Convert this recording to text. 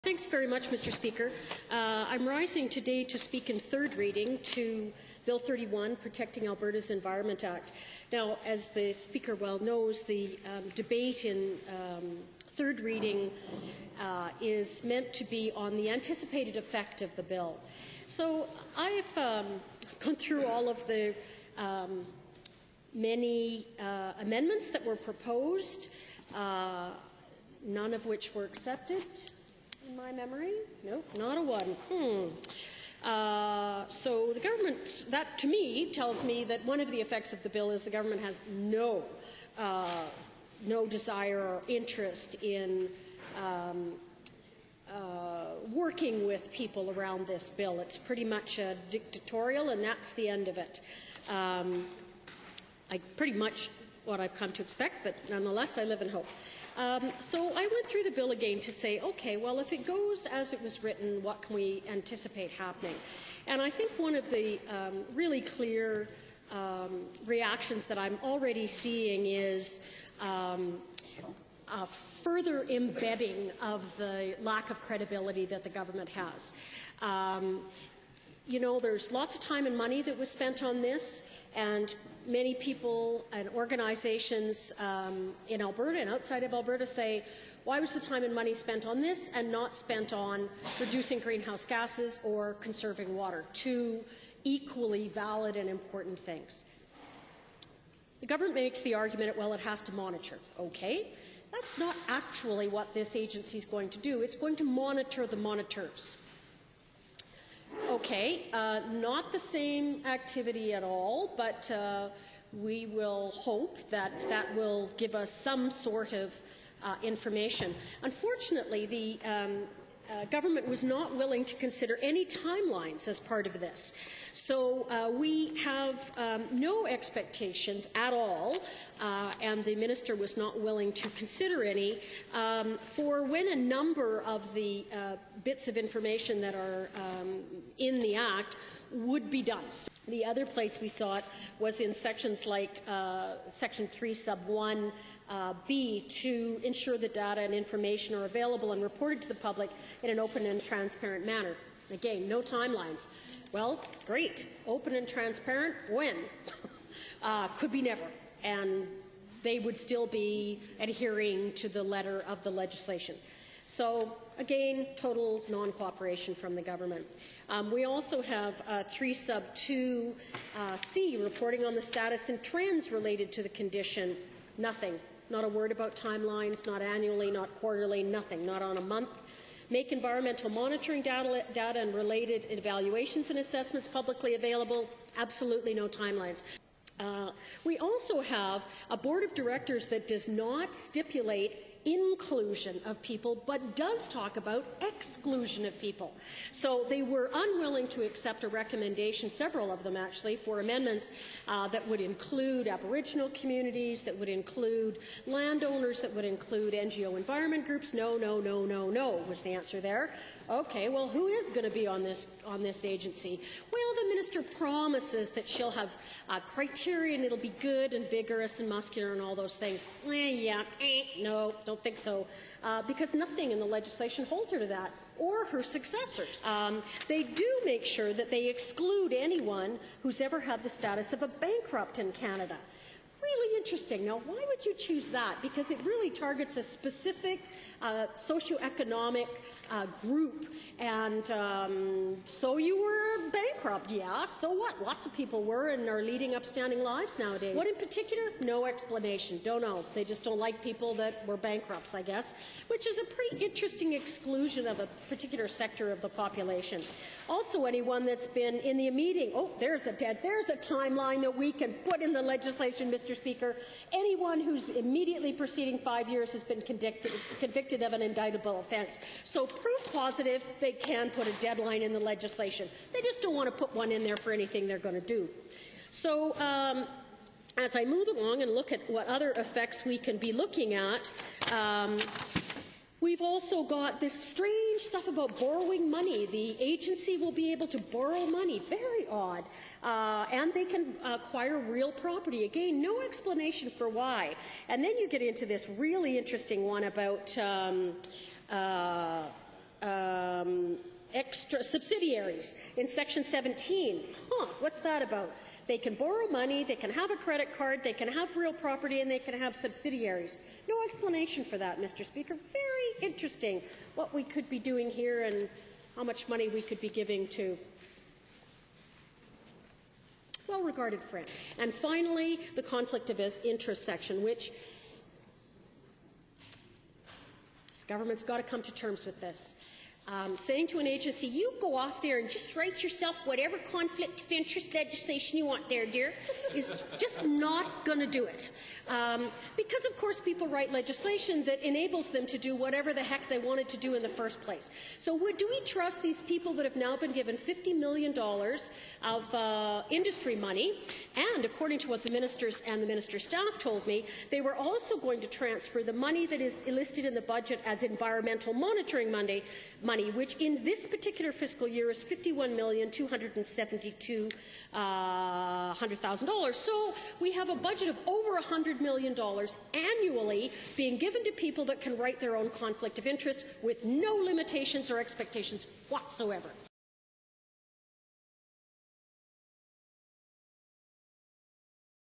Thanks very much, Mr. Speaker. I'm rising today to speak in third reading to Bill 31, Protecting Alberta's Environment Act. Now, as the Speaker well knows, the debate in third reading is meant to be on the anticipated effect of the bill. So I've gone through all of the many amendments that were proposed, none of which were accepted. In my memory? Nope, not a one. So the government, that to me tells me that one of the effects of the bill is the government has no desire or interest in working with people around this bill. It's pretty much dictatorial, and that's the end of it. Pretty much what I've come to expect, but nonetheless, I live in hope. So I went through the bill again to say, okay, well, if it goes as it was written, what can we anticipate happening? And I think one of the really clear reactions that I'm already seeing is a further embedding of the lack of credibility that the government has. You know, there's lots of time and money that was spent on this, and many people and organizations in Alberta and outside of Alberta say, why was the time and money spent on this and not spent on reducing greenhouse gases or conserving water? Two equally valid and important things. The government makes the argument, well, it has to monitor. Okay, that's not actually what this agency is going to do. It's going to monitor the monitors. Okay, not the same activity at all, but we will hope that that will give us some sort of information. Unfortunately, the government was not willing to consider any timelines as part of this. So we have no expectations at all, and the minister was not willing to consider any, for when a number of the bits of information that are in the Act would be done. The other place we saw it was in sections like Section 3 sub 1 B to ensure that data and information are available and reported to the public in an open and transparent manner. Again, no timelines. Well, great. Open and transparent, when? Could be never. And they would still be adhering to the letter of the legislation. So, again, total non-cooperation from the government. We also have 3 sub 2 C, reporting on the status and trends related to the condition. Nothing. Not a word about timelines, not annually, not quarterly, nothing, not on a month. Make environmental monitoring data and related evaluations and assessments publicly available. Absolutely no timelines. We also have a board of directors that does not stipulate inclusion of people, but does talk about exclusion of people. So they were unwilling to accept a recommendation, several of them actually, for amendments that would include Aboriginal communities, that would include landowners, that would include NGO environment groups. No, no, no, no, no was the answer there. Okay, well, who is going to be on this agency? Well, the minister promises that she'll have criteria and it'll be good and vigorous and muscular and all those things. No, don't think so, because nothing in the legislation holds her to that, or her successors. They do make sure that they exclude anyone who's ever had the status of a bankrupt in Canada. Really interesting. Now, why would you choose that? Because it really targets a specific socioeconomic group. And so you were bankrupt. Yeah, so what? Lots of people were and are leading upstanding lives nowadays. What in particular? No explanation. Don't know. They just don't like people that were bankrupts, I guess, which is a pretty interesting exclusion of a particular sector of the population. Also, anyone that's been in the meeting, oh, there's a timeline that we can put in the legislation, Mr. Speaker. Anyone who's immediately preceding 5 years has been convicted of an indictable offence. So proof positive, they can put a deadline in the legislation. They just don't want to put one in there for anything they're going to do. So as I move along and look at what other effects we can be looking at, we've also got this strange stuff about borrowing money. The agency will be able to borrow money. Very odd. And they can acquire real property. Again, no explanation for why. And then you get into this really interesting one about extra subsidiaries in Section 17. What's that about? They can borrow money, they can have a credit card, they can have real property, and they can have subsidiaries. No explanation for that, Mr. Speaker. Very interesting what we could be doing here and how much money we could be giving to well-regarded friends. And finally, the conflict of interest section, which this government's got to come to terms with this. Saying to an agency, you go off there and just write yourself whatever conflict of interest legislation you want there, dear, is just not going to do it. Because, of course, people write legislation that enables them to do whatever the heck they wanted to do in the first place. So do we trust these people that have now been given $50 million of industry money? And according to what the ministers and the minister's staff told me, they were also going to transfer the money that is listed in the budget as environmental monitoring money, which in this particular fiscal year is $51,272,000. So we have a budget of over $100 million annually being given to people that can write their own conflict of interest with no limitations or expectations whatsoever.